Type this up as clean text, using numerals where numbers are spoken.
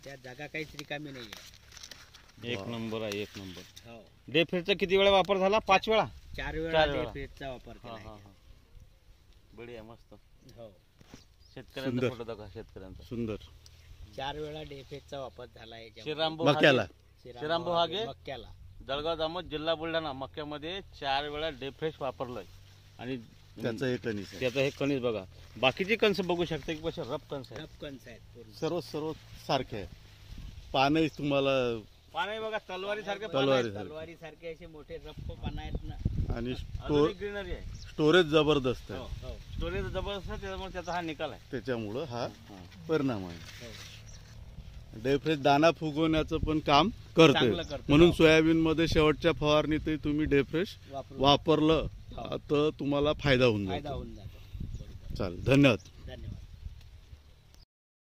त्याच्यात जागा काहीच रिकामी नाही आहे. एक नंबर आहे, एक नंबर. हो, डेफेडचा किती वेळा वापर झाला? 5 वेळा. 4 वेळा वेळा. डेफेडचा वापर हा केला हा हा. बढिया, मस्त. हो, शेतकऱ्यांचा सुंदर. फोटो दाखवा, शेतकऱ्यांचा. सुंदर. 4 वेळा डेफेडचा वापर झाला आहे श्रीरामभाऊ मक्याला. हागे, श्रीरामभाऊ हागे, मक्याला. जळगाव जामोद, जिल्हा बुलढाणा. मक्यामध्ये 4 वेळा डेफ्रेश वापरलंय आणि त्याचं हे कणीस आहे. त्याचं हे कणीस बघा. बाकीची कणस बघू शकता की कसे रफ कणस आहे. कणस आहेत पूर्ण. सर्व सारखे आहे. पानही तुम्हाला पाणी बघा तलवारी सारखे. तलवारी सारखे असे मोठे रफ पानं आहेत ना. आणि ग्रीनरी आहे. स्टोरेज जबरदस्त हो, आहे. हो. स्टोरेज जबरदस्त आहे, त्याच्यामुळे त्याचा हा निकाल आहे. त्याच्यामुळं हा हा. परिणाम आहे. हो. डेफ्रेश दाना फुगवण्याचं पण काम चांगलं करते. करतं. म्हणून हो. सोयाबीन मध्ये शेवटच्या फवारणीतही तुम्ही डेफ्रेश वापरून वापरलं हो. तर तुम्हाला फायदा होऊन फायदा जातो. होऊन जातो. चालेल, धन्यवाद.